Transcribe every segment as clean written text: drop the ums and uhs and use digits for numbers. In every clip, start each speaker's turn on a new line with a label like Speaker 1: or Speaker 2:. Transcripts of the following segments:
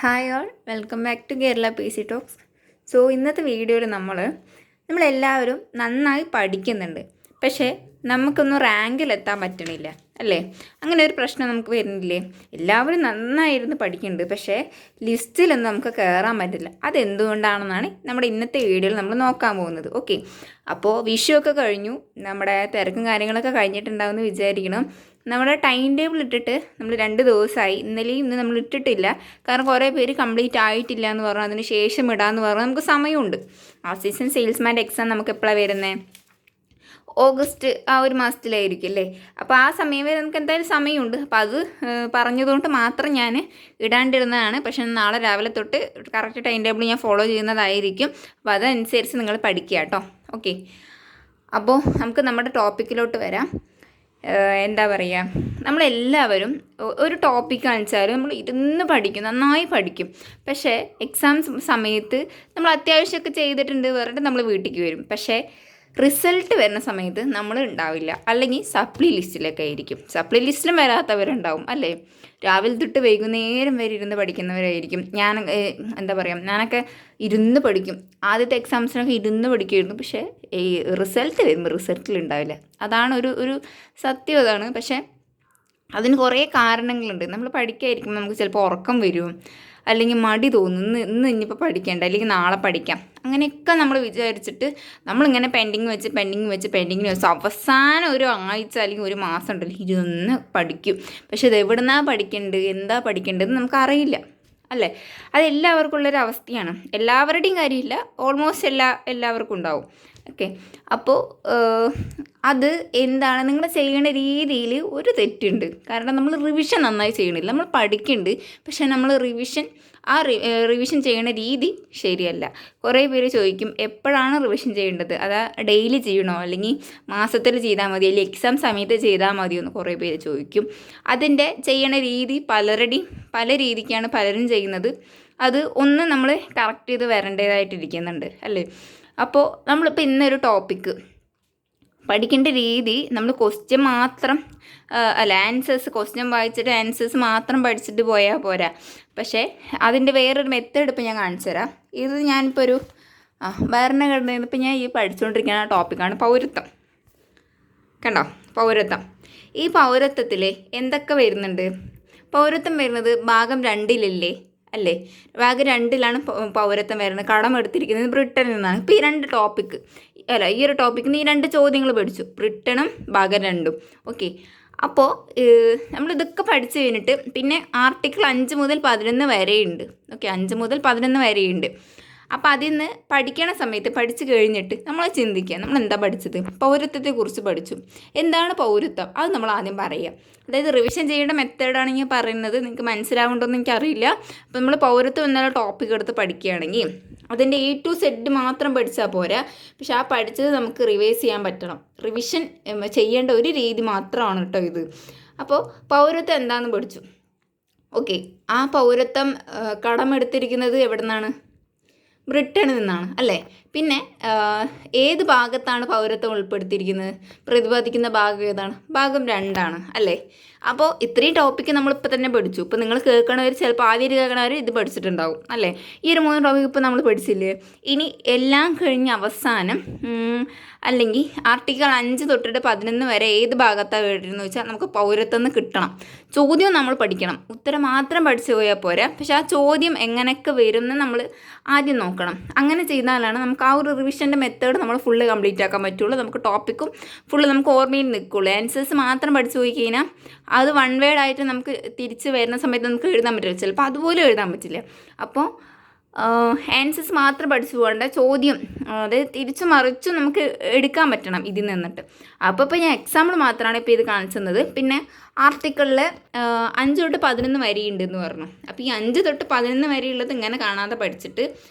Speaker 1: Hi all, welcome back to Kerala P C talks. So ഇന്നത്തെ വീഡിയോയിൽ നമ്മളെല്ലാവരും നന്നായി പഠിക്കുന്നുണ്ട്, പക്ഷേ നമുക്കൊന്നും റാങ്കിലെത്താൻ പറ്റണില്ല അല്ലേ? അങ്ങനെ ഒരു പ്രശ്നം നമുക്ക് വരുന്നില്ലേ? എല്ലാവരും നന്നായിരുന്നു പഠിക്കുന്നുണ്ട്, പക്ഷേ ലിസ്റ്റിലൊന്നും നമുക്ക് കയറാൻ പറ്റില്ല. അതെന്തുകൊണ്ടാണെന്നാണ് നമ്മുടെ ഇന്നത്തെ വീഡിയോയിൽ നമ്മൾ നോക്കാൻ പോകുന്നത്. ഓക്കെ, അപ്പോൾ വിഷു ഒക്കെ കഴിഞ്ഞു, നമ്മുടെ തിരക്കും കാര്യങ്ങളൊക്കെ കഴിഞ്ഞിട്ടുണ്ടാവുമെന്ന് വിചാരിക്കണം. നമ്മുടെ ടൈം ടേബിൾ ഇട്ടിട്ട് നമ്മൾ 2 ദിവസമായി, ഇന്നലെയും ഇന്ന് നമ്മൾ ഇട്ടിട്ടില്ല. കാരണം കുറേ പേര് കംപ്ലീറ്റ് ആയിട്ടില്ല എന്ന് പറഞ്ഞു, അതിന് ശേഷം ഇടാമെന്ന് പറഞ്ഞു. നമുക്ക് സമയമുണ്ട്. അസിസ്റ്റൻറ്റ് സെയിൽസ്മാൻ്റെ എക്സാം നമുക്ക് എപ്പോഴാണ് വരുന്നത്? ഓഗസ്റ്റ് ആ ഒരു മാസത്തിലായിരിക്കും അല്ലേ? അപ്പോൾ ആ സമയം വരെ നമുക്ക് എന്തായാലും സമയമുണ്ട്. അപ്പോൾ അത് പറഞ്ഞതുകൊണ്ട് മാത്രം ഞാൻ ഇടാണ്ടിരുന്നതാണ്. പക്ഷേ നാളെ രാവിലെ തൊട്ട് കറക്റ്റ് ടൈം ടേബിൾ ഞാൻ ഫോളോ ചെയ്യുന്നതായിരിക്കും. അപ്പോൾ അതനുസരിച്ച് നിങ്ങൾ പഠിക്കുക കേട്ടോ. ഓക്കെ, അപ്പോൾ നമുക്ക് നമ്മുടെ ടോപ്പിക്കിലോട്ട് വരാം. എന്താ പറയുക, നമ്മളെല്ലാവരും ഒരു ടോപ്പിക് കാണിച്ചാലും നമ്മൾ ഇരുന്ന് പഠിക്കും, നന്നായി പഠിക്കും. പക്ഷേ എക്സാം സമയത്ത് നമ്മൾ അത്യാവശ്യമൊക്കെ ചെയ്തിട്ടുണ്ട് പറഞ്ഞിട്ട് നമ്മൾ വീട്ടിലേക്ക് വരും. പക്ഷേ റിസൾട്ട് വരുന്ന സമയത്ത് നമ്മൾ ഉണ്ടാവില്ല, അല്ലെങ്കിൽ സപ്ലി ലിസ്റ്റിലൊക്കെ ആയിരിക്കും. സപ്ലി ലിസ്റ്റിലും വരാത്തവരുണ്ടാവും അല്ലേ? രാവിലെ തൊട്ട് വൈകുന്നേരം വരെ ഇരുന്ന് പഠിക്കുന്നവരായിരിക്കും. എന്താ പറയുക, ഞാനൊക്കെ ഇരുന്ന് പഠിക്കും. ആദ്യത്തെ എക്സാംസിനൊക്കെ ഇരുന്ന് പഠിക്കുമായിരുന്നു. പക്ഷേ ഈ റിസൾട്ട് വരുമ്പോൾ റിസൾട്ടിലുണ്ടാവില്ല. അതാണ് ഒരു സത്യം അതാണ്. പക്ഷേ അതിന് കുറേ കാരണങ്ങളുണ്ട്. നമ്മൾ പഠിക്കാതിരിക്കുമ്പോൾ നമുക്ക് ചിലപ്പോൾ ഉറക്കം വരും, അല്ലെങ്കിൽ മടി തോന്നും, ഇനിയിപ്പോൾ പഠിക്കേണ്ട, അല്ലെങ്കിൽ നാളെ പഠിക്കാം. അങ്ങനെയൊക്കെ നമ്മൾ വിചാരിച്ചിട്ട് നമ്മളിങ്ങനെ പെൻഡിങ് വെച്ച് അവസാനം ഒരു ആഴ്ച അല്ലെങ്കിൽ ഒരു മാസം ഉണ്ടല്ലോ ഇരുന്ന് പഠിക്കും. പക്ഷെ ഇത് എവിടുന്നാണ് പഠിക്കേണ്ടത്, എന്താ പഠിക്കേണ്ടതെന്ന് നമുക്കറിയില്ല അല്ലേ? അതെല്ലാവർക്കും ഉള്ളൊരു അവസ്ഥയാണ്. എല്ലാവരുടെയും കാര്യമില്ല, ഓൾമോസ്റ്റ് എല്ലാവർക്കും ഉണ്ടാവും. ഓക്കെ, അപ്പോൾ അത് എന്താണ്, നിങ്ങൾ ചെയ്യുന്ന രീതിയിൽ ഒരു തെറ്റുണ്ട്. കാരണം നമ്മൾ റിവിഷൻ നന്നായി ചെയ്യണില്ല. നമ്മൾ പഠിക്കുന്നുണ്ട്, പക്ഷേ നമ്മൾ റിവിഷൻ ചെയ്യുന്ന രീതി ശരിയല്ല. കുറേ പേര് ചോദിക്കും എപ്പോഴാണ് റിവിഷൻ ചെയ്യേണ്ടത്, അതാ ഡെയിലി ചെയ്യണോ, അല്ലെങ്കിൽ മാസത്തിൽ ചെയ്താൽ മതി, അല്ലെങ്കിൽ എക്സാം സമയത്ത് ചെയ്താൽ മതിയോ എന്ന് കുറേ പേര് ചോദിക്കും. അതിൻ്റെ ചെയ്യണ രീതി പല രീതിക്കാണ് പലരും ചെയ്യുന്നത്. അത് ഒന്ന് നമ്മൾ കറക്റ്റ് ചെയ്ത് വരേണ്ടതായിട്ടിരിക്കുന്നുണ്ട് അല്ലേ? അപ്പോൾ നമ്മളിപ്പോൾ ഇന്നൊരു ടോപ്പിക്ക് പഠിക്കേണ്ട രീതി, നമ്മൾ ക്വസ്റ്റ്യൻ മാത്രം ക്വസ്റ്റ്യൻ വായിച്ചിട്ട് ആൻസേഴ്സ് മാത്രം പഠിച്ചിട്ട് പോയാൽ പോരാ. പക്ഷേ അതിൻ്റെ വേറൊരു മെത്തേഡ് ഇപ്പോൾ ഞാൻ കാണിച്ചു തരാം. ഇത് ഞാനിപ്പോൾ ഭരണഘടനയിൽ ഇപ്പോൾ ഞാൻ ഈ പഠിച്ചുകൊണ്ടിരിക്കുന്ന ടോപ്പിക്കാണ് പൗരത്വം. കണ്ടോ, പൗരത്വം. ഈ പൗരത്വത്തിൽ എന്തൊക്കെ വരുന്നുണ്ട്? പൗരത്വം വരുന്നത് ഭാഗം 2 അല്ലേ? ഭാഗം 2 പൗരത്വം വരുന്നത്. കടമെടുത്തിരിക്കുന്നത് ബ്രിട്ടനിൽ നിന്നാണ്. ഇപ്പോൾ ഈ ഒരു ടോപ്പിക്കിന് ഈ 2 ചോദ്യങ്ങൾ പഠിച്ചു, ബ്രിട്ടനും ഭാഗം 2. ഓക്കെ, അപ്പോൾ നമ്മളിതൊക്കെ പഠിച്ചു കഴിഞ്ഞിട്ട് പിന്നെ ആർട്ടിക്കിൾ 5 മുതൽ 11 വരെയുണ്ട്. ഓക്കെ, 5 മുതൽ 11 വരെയുണ്ട്. അപ്പോൾ അതിൽ നിന്ന് പഠിക്കണ സമയത്ത് പഠിച്ചു കഴിഞ്ഞിട്ട് നമ്മൾ ചിന്തിക്കുക, നമ്മൾ എന്താ പഠിച്ചത്? പൗരത്വത്തെക്കുറിച്ച് പഠിച്ചു. എന്താണ് പൗരത്വം? അത് നമ്മൾ ആദ്യം പറയുക. അതായത് റിവിഷൻ ചെയ്യേണ്ട മെത്തേഡാണ് ഞാൻ പറയുന്നത്. നിങ്ങൾക്ക് മനസ്സിലാവുന്നുണ്ടോയെന്ന് എനിക്കറിയില്ല. അപ്പോൾ നമ്മൾ പൗരത്വം എന്നുള്ള ടോപ്പിക് എടുത്ത് പഠിക്കുകയാണെങ്കിൽ അതിൻ്റെ A to Z മാത്രം പഠിച്ചാൽ പോരാ. പക്ഷെ ആ പഠിച്ചത് നമുക്ക് റിവൈസ് ചെയ്യാൻ പറ്റണം. റിവിഷൻ ചെയ്യേണ്ട ഒരു രീതി മാത്രമാണ് കേട്ടോ ഇത്. അപ്പോൾ പൗരത്വം എന്താണെന്ന് പഠിച്ചു. ഓക്കെ, ആ പൗരത്വം കടമെടുത്തിരിക്കുന്നത് എവിടെ നിന്നാണ്? ബ്രിട്ടനിൽ നിന്നാണ് അല്ലേ? പിന്നെ ഏത് ഭാഗത്താണ് പൗരത്വം ഉൾപ്പെടുത്തിയിരിക്കുന്നത്? പ്രതിപാദിക്കുന്ന ഭാഗം ഏതാണ്? ഭാഗം 2 അല്ലേ? അപ്പോൾ ഇത്രയും ടോപ്പിക്ക് നമ്മളിപ്പോൾ തന്നെ പഠിച്ചു. ഇപ്പോൾ നിങ്ങൾ കേൾക്കണവർ, ചിലപ്പോൾ ആദ്യം കേൾക്കണവർ ഇത് പഠിച്ചിട്ടുണ്ടാവും അല്ലേ? ഈ ഒരു 3 ടോപ്പിക്ക് ഇപ്പോൾ നമ്മൾ പഠിച്ചില്ലേ? ഇനി എല്ലാം കഴിഞ്ഞ് അവസാനം അല്ലെങ്കിൽ ആർട്ടിക്കിൾ 5 തൊട്ടിട്ട് 11 വരെ ഏത് ഭാഗത്താണ് വേണ്ടിയിരുന്നത് വെച്ചാൽ നമുക്ക് പൗരത്വം കിട്ടണം. ചോദ്യം നമ്മൾ പഠിക്കണം, ഉത്തരം മാത്രം പഠിച്ചു പോയാൽ പോരാ. പക്ഷെ ആ ചോദ്യം എങ്ങനെയൊക്കെ വരും എന്ന് നമ്മൾ ആദ്യം നോക്കണം. അങ്ങനെ ചെയ്താലാണ് നമുക്ക് ആ ഒരു റിവിഷൻ്റെ മെത്തേഡ് നമ്മൾ ഫുള്ള് കംപ്ലീറ്റ് ആക്കാൻ പറ്റുള്ളൂ. നമുക്ക് ടോപ്പിക്കും ഫുള്ള് നമുക്ക് ഓർമ്മയിൽ നിൽക്കുള്ളൂ. ആൻസേഴ്സ് മാത്രം പഠിച്ചു പോയി കഴിഞ്ഞാൽ അത് വൺ വേർഡ് ആയിട്ട് നമുക്ക് തിരിച്ച് വരുന്ന സമയത്ത് നമുക്ക് എഴുതാൻ പറ്റില്ല. ചിലപ്പോൾ അതുപോലും എഴുതാൻ പറ്റില്ല. അപ്പോൾ ആൻസേഴ്സ് മാത്രം പഠിച്ചു പോകേണ്ട, ചോദ്യം അതായത് തിരിച്ചു മറിച്ചും നമുക്ക് എടുക്കാൻ പറ്റണം ഇതിൽ നിന്നിട്ട്. അപ്പോൾ ഞാൻ എക്സാമ്പിൾ മാത്രമാണ് ഇപ്പോൾ ഇത് കാണിച്ചത്. പിന്നെ ആർട്ടിക്കിളിൽ 5 തൊട്ട് 11 വരെയുണ്ടെന്ന് പറഞ്ഞു. അപ്പോൾ ഈ 5 തൊട്ട് 11 വരെയുള്ളത് ഇങ്ങനെ കാണാതെ പഠിച്ചിട്ട്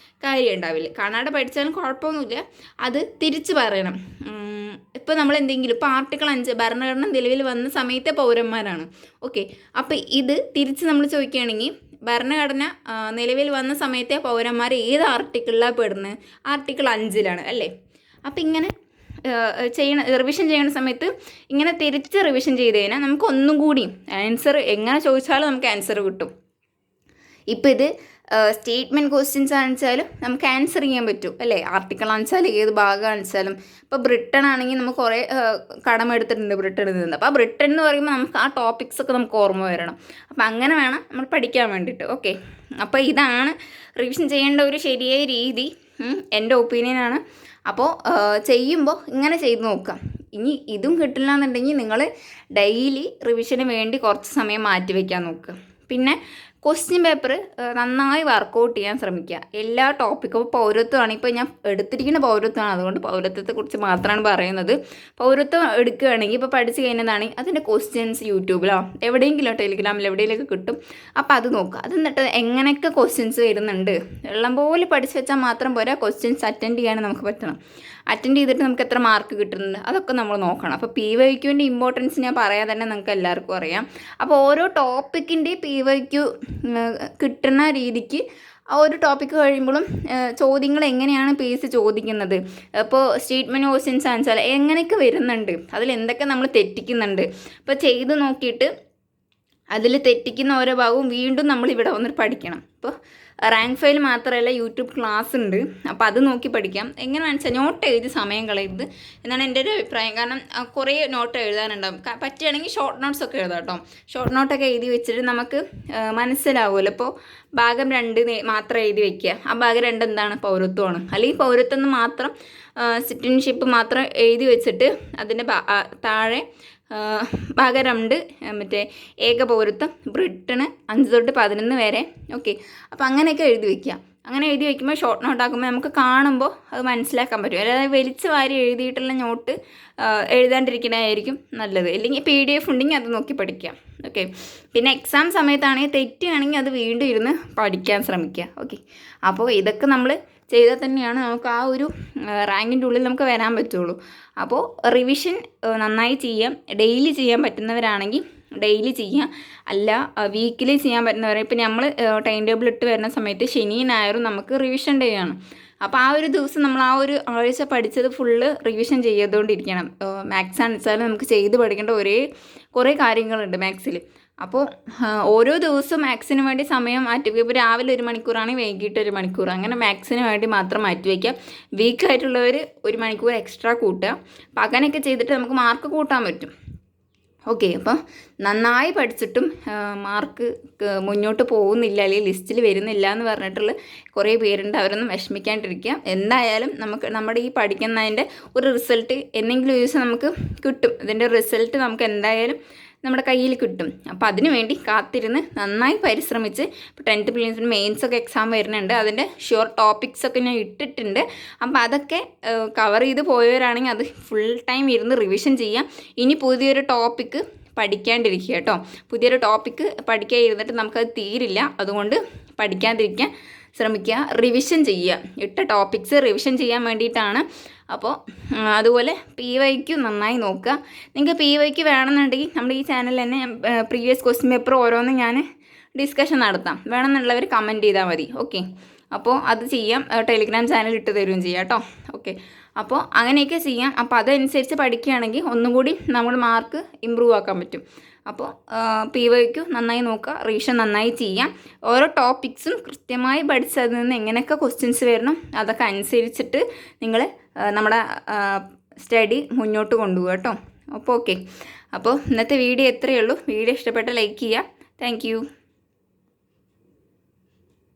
Speaker 1: കാര്യം ഉണ്ടാവില്ല. കാണാതെ പഠിച്ചാലും കുഴപ്പമൊന്നുമില്ല, അത് തിരിച്ച് പറയണം. ഇപ്പോൾ നമ്മൾ എന്തെങ്കിലും, ഇപ്പോൾ ആർട്ടിക്കിൾ 5 ഭരണഘടന നിലവിൽ വന്ന സമയത്തെ പൗരന്മാരാണ്. ഓക്കെ, അപ്പോൾ ഇത് തിരിച്ച് നമ്മൾ ചോദിക്കുകയാണെങ്കിൽ ഭരണഘടന നിലവിൽ വന്ന സമയത്തെ പൗരന്മാർ ഏത് ആർട്ടിക്കിളിലാണ് പെടുന്നത്? ആർട്ടിക്കിൾ 5 അല്ലേ? അപ്പോൾ ഇങ്ങനെ റിവിഷൻ ചെയ്യുന്ന സമയത്ത് ഇങ്ങനെ തിരിച്ച് റിവിഷൻ ചെയ്ത് കഴിഞ്ഞാൽ നമുക്ക് ഒന്നും കൂടി ആൻസർ എങ്ങനെ ചോദിച്ചാലും നമുക്ക് ആൻസർ കിട്ടും. ഇപ്പോൾ ഇത് സ്റ്റേറ്റ്മെൻറ്റ് ക്വസ്റ്റ്യൻസ് ആണെച്ചാലും നമുക്ക് ആൻസർ ചെയ്യാൻ പറ്റും അല്ലേ. ആർട്ടിക്കിൾ ആണെച്ചാലും ഏത് ഭാഗം ആണെച്ചാലും ഇപ്പോൾ ബ്രിട്ടൻ ആണെങ്കിൽ നമുക്ക് കുറേ കടമെടുത്തിട്ടുണ്ട് ബ്രിട്ടനിൽ നിന്ന്. അപ്പോൾ ആ ബ്രിട്ടൻ എന്ന് പറയുമ്പോൾ നമുക്ക് ആ ടോപ്പിക്സൊക്കെ നമുക്ക് ഓർമ്മ വരണം. അപ്പോൾ അങ്ങനെ വേണം നമ്മൾ പഠിക്കാൻ വേണ്ടിയിട്ട്. ഓക്കെ, അപ്പോൾ ഇതാണ് റിവിഷൻ ചെയ്യേണ്ട ഒരു ശരിയായ രീതി, എൻ്റെ ഒപ്പീനിയനാണ്. അപ്പോൾ ചെയ്യുമ്പോൾ ഇങ്ങനെ ചെയ്ത് നോക്കാം. ഇനി ഇതും കിട്ടില്ല എന്നുണ്ടെങ്കിൽ നിങ്ങൾ ഡെയിലി റിവിഷന് വേണ്ടി കുറച്ച് സമയം മാറ്റി വയ്ക്കാൻ നോക്കുക. പിന്നെ ക്വസ്റ്റ്യൻ പേപ്പർ നന്നായി വർക്കൗട്ട് ചെയ്യാൻ ശ്രമിക്കുക. എല്ലാ ടോപ്പിക്കും പൗരത്വമാണ്. ഇപ്പോൾ ഞാൻ എടുത്തിരിക്കുന്ന പൗരത്വമാണ്, അതുകൊണ്ട് പൗരത്വത്തെക്കുറിച്ച് മാത്രമാണ് പറയുന്നത്. പൗരത്വം എടുക്കുകയാണെങ്കിൽ ഇപ്പോൾ പഠിച്ച് കഴിഞ്ഞതാണെങ്കിൽ അതിൻ്റെ ക്വസ്റ്റ്യൻസ് യൂട്യൂബിലോ എവിടെയെങ്കിലും ടെലിഗ്രാമിൽ എവിടെയെങ്കിലൊക്കെ കിട്ടും. അപ്പോൾ അത് നോക്കുക. അത് എന്നിട്ട് എങ്ങനെയൊക്കെ ക്വസ്റ്റ്യൻസ് വരുന്നുണ്ട് വെള്ളം പോലെ പഠിച്ച് വെച്ചാൽ മാത്രം പോരാ, ക്വസ്റ്റ്യൻസ് അറ്റൻഡ് ചെയ്യാൻ നമുക്ക് പറ്റണം. അറ്റൻഡ് ചെയ്തിട്ട് നമുക്ക് എത്ര മാർക്ക് കിട്ടുന്നുണ്ട് അതൊക്കെ നമ്മൾ നോക്കണം. അപ്പോൾ PYQൻ്റെ ഇമ്പോർട്ടൻസ് ഞാൻ പറയാതെ തന്നെ നിങ്ങൾക്ക് എല്ലാവർക്കും അറിയാം. അപ്പോൾ ഓരോ ടോപ്പിക്കിൻ്റെ PYQ കിട്ടുന്ന രീതിക്ക് ആ ഒരു ടോപ്പിക്ക് കഴിയുമ്പോഴും ചോദ്യങ്ങൾ എങ്ങനെയാണ് പേസ് ചോദിക്കുന്നത്, ഇപ്പോൾ സ്റ്റേറ്റ്മെൻറ്റ് ക്വസ്റ്റ്യൻസ് ആൻസർ എങ്ങനെയൊക്കെ വരുന്നുണ്ട്, അതിൽ എന്തൊക്കെ നമ്മൾ തെറ്റിക്കുന്നുണ്ട്, ഇപ്പോൾ ചെയ്ത് നോക്കിയിട്ട് അതിൽ തെറ്റിക്കുന്ന ഓരോ ഭാഗവും വീണ്ടും നമ്മൾ ഇവിടെ വന്നിട്ട് പഠിക്കണം. ഇപ്പോൾ റാങ്ക് ഫയൽ മാത്രമല്ല യൂട്യൂബ് ക്ലാസ് ഉണ്ട്, അപ്പോൾ അത് നോക്കി പഠിക്കാം. എങ്ങനെയാണെന്ന് വെച്ചാൽ നോട്ട് എഴുതി സമയം കളയരുത് എന്നാണ് എൻ്റെ ഒരു അഭിപ്രായം. കാരണം കുറേ നോട്ട് എഴുതാനുണ്ടാവും. പറ്റുകയാണെങ്കിൽ ഷോർട്ട് നോട്ട്സൊക്കെ എഴുതാം കേട്ടോ. ഷോർട്ട് നോട്ടൊക്കെ എഴുതി വെച്ചിട്ട് നമുക്ക് മനസ്സിലാവുമല്ലോ. ഇപ്പോൾ ഭാഗം 2 മാത്രം എഴുതി വയ്ക്കുക. ആ ഭാഗം 2 എന്താണ്, പൗരത്വമാണ്. അല്ലെങ്കിൽ പൗരത്വം എന്ന് മാത്രം സിറ്റിസൺഷിപ്പ് മാത്രം എഴുതി വെച്ചിട്ട് അതിൻ്റെ താഴെ ഭാഗം 2 മറ്റേ ഏകപൗരത്വം ബ്രിട്ടന് 5 തൊട്ട് 11 വരെ. ഓക്കെ, അപ്പോൾ അങ്ങനെയൊക്കെ എഴുതി വയ്ക്കുക. അങ്ങനെ എഴുതി വയ്ക്കുമ്പോൾ ഷോർട്ട് നോട്ട് ആക്കുമ്പോൾ നമുക്ക് കാണുമ്പോൾ അത് മനസ്സിലാക്കാൻ പറ്റും. അതായത് വലിച്ച് വാരി എഴുതിയിട്ടുള്ള നോട്ട് എഴുതാണ്ടിരിക്കണമായിരിക്കും നല്ലത്. അല്ലെങ്കിൽ PDF ഉണ്ടെങ്കിൽ അത് നോക്കി പഠിക്കാം. ഓക്കെ, പിന്നെ എക്സാം സമയത്താണെങ്കിൽ തെറ്റുകയാണെങ്കിൽ അത് വീണ്ടും ഇരുന്ന് പഠിക്കാൻ ശ്രമിക്കുക. ഓക്കെ, അപ്പോൾ ഇതൊക്കെ നമ്മൾ ചെയ്താൽ തന്നെയാണ് നമുക്ക് ആ ഒരു റാങ്കിൻ്റെ ഉള്ളിൽ നമുക്ക് വരാൻ പറ്റുള്ളൂ. അപ്പോൾ റിവിഷൻ നന്നായി ചെയ്യാം. ഡെയിലി ചെയ്യാൻ പറ്റുന്നവരാണെങ്കിൽ ഡെയിലി ചെയ്യാം. അല്ല വീക്കിലി ചെയ്യാൻ പറ്റുന്നവരെ, ഇപ്പോൾ നമ്മൾ ടൈം ടേബിൾ ഇട്ട് വരുന്ന സമയത്ത് ശനി ഞായറും നമുക്ക് റിവിഷൻ ഡേ ആണ്. അപ്പോൾ ആ ഒരു ദിവസം നമ്മൾ ആ ഒരു ആഴ്ച പഠിച്ചത് ഫുള്ള് റിവിഷൻ ചെയ്തുകൊണ്ടിരിക്കണം. മാത്സ് ആണെച്ചാലും നമുക്ക് ചെയ്ത് പഠിക്കേണ്ട കുറേ കാര്യങ്ങളുണ്ട് മാത്സിൽ. അപ്പോൾ ഓരോ ദിവസവും മാത്സിന് വേണ്ടി സമയം മാറ്റി വയ്ക്കുക. ഇപ്പോൾ രാവിലെ 1 മണിക്കൂറാണെങ്കിൽ വൈകിട്ട് 1 മണിക്കൂർ, അങ്ങനെ മാത്സിന് വേണ്ടി മാത്രം മാറ്റി വയ്ക്കുക. വീക്കായിട്ടുള്ളവർ 1 മണിക്കൂർ എക്സ്ട്രാ കൂട്ടുക. അപ്പോൾ അങ്ങനെയൊക്കെ ചെയ്തിട്ട് നമുക്ക് മാർക്ക് കൂട്ടാൻ പറ്റും. ഓക്കെ, അപ്പോൾ നന്നായി പഠിച്ചിട്ടും മാർക്ക് മുന്നോട്ട് പോകുന്നില്ല അല്ലെങ്കിൽ ലിസ്റ്റിൽ വരുന്നില്ല എന്ന് പറഞ്ഞിട്ടുള്ള കുറേ പേരുണ്ട്. അവരൊന്നും വിഷമിക്കാണ്ടിരിക്കുക. എന്തായാലും നമ്മുടെ ഈ പഠിക്കുന്നതിൻ്റെ ഒരു റിസൾട്ട് എന്തെങ്കിലും ഒരു ദിവസം നമുക്ക് കിട്ടും. ഇതിൻ്റെ റിസൾട്ട് നമുക്ക് എന്തായാലും നമ്മുടെ കയ്യിൽ കിട്ടും. അപ്പോൾ അതിന് വേണ്ടി കാത്തിരുന്ന് നന്നായി പരിശ്രമിച്ച്, ഇപ്പോൾ 10th പ്രിലിംസിന് മെയിൻസൊക്കെ എക്സാം വരുന്നുണ്ട്. അതിൻ്റെ ഷുവർ ടോപ്പിക്സൊക്കെ ഞാൻ ഇട്ടിട്ടുണ്ട്. അപ്പോൾ അതൊക്കെ കവർ ചെയ്ത് പോയവരാണെങ്കിൽ അത് ഫുൾ ടൈം ഇരുന്ന് റിവിഷൻ ചെയ്യാം. ഇനി പുതിയൊരു ടോപ്പിക്ക് പഠിക്കാണ്ടിരിക്കുക കേട്ടോ. പുതിയൊരു ടോപ്പിക്ക് പഠിക്കാൻ ഇരുന്നിട്ട് നമുക്കത് തീരില്ല. അതുകൊണ്ട് പഠിക്കാതിരിക്കാൻ ശ്രമിക്കുക. റിവിഷൻ ചെയ്യുക. ഇട്ട ടോപ്പിക്സ് റിവിഷൻ ചെയ്യാൻ വേണ്ടിയിട്ടാണ്. അപ്പോൾ അതുപോലെ PYQ നന്നായി നോക്കുക. നിങ്ങൾക്ക് PYQ വേണമെന്നുണ്ടെങ്കിൽ നമ്മുടെ ഈ ചാനലിൽ തന്നെ പ്രീവിയസ് ക്വസ്റ്റ്യൻ പേപ്പർ ഓരോന്നും ഞാൻ ഡിസ്കഷൻ നടത്താം. വേണമെന്നുള്ളവർ കമൻറ്റ് ചെയ്താൽ മതി. ഓക്കെ, അപ്പോൾ അത് ചെയ്യാം. ടെലിഗ്രാം ചാനൽ ഇട്ട് തരുകയും ചെയ്യാം കേട്ടോ. ഓക്കെ, അപ്പോൾ അങ്ങനെയൊക്കെ ചെയ്യാം. അപ്പോൾ അതനുസരിച്ച് പഠിക്കുകയാണെങ്കിൽ ഒന്നും കൂടി നമ്മൾ മാർക്ക് ഇമ്പ്രൂവ് ആക്കാൻ പറ്റും. അപ്പോൾ PYQ നന്നായി നോക്കുക. റിവിഷൻ നന്നായി ചെയ്യാം. ഓരോ ടോപ്പിക്സും കൃത്യമായി പഠിച്ചതിൽ നിന്ന് എങ്ങനെയൊക്കെ ക്വസ്റ്റ്യൻസ് വരണം അതൊക്കെ അനുസരിച്ചിട്ട് നിങ്ങൾ നമ്മുടെ സ്റ്റഡി മുന്നോട്ട് കൊണ്ടുപോകുക കേട്ടോ. അപ്പോൾ ഓക്കെ, അപ്പോൾ ഇന്നത്തെ വീഡിയോ എത്രയേ ഉള്ളൂ. വീഡിയോ ഇഷ്ടപ്പെട്ട ലൈക്ക് ചെയ്യുക. താങ്ക്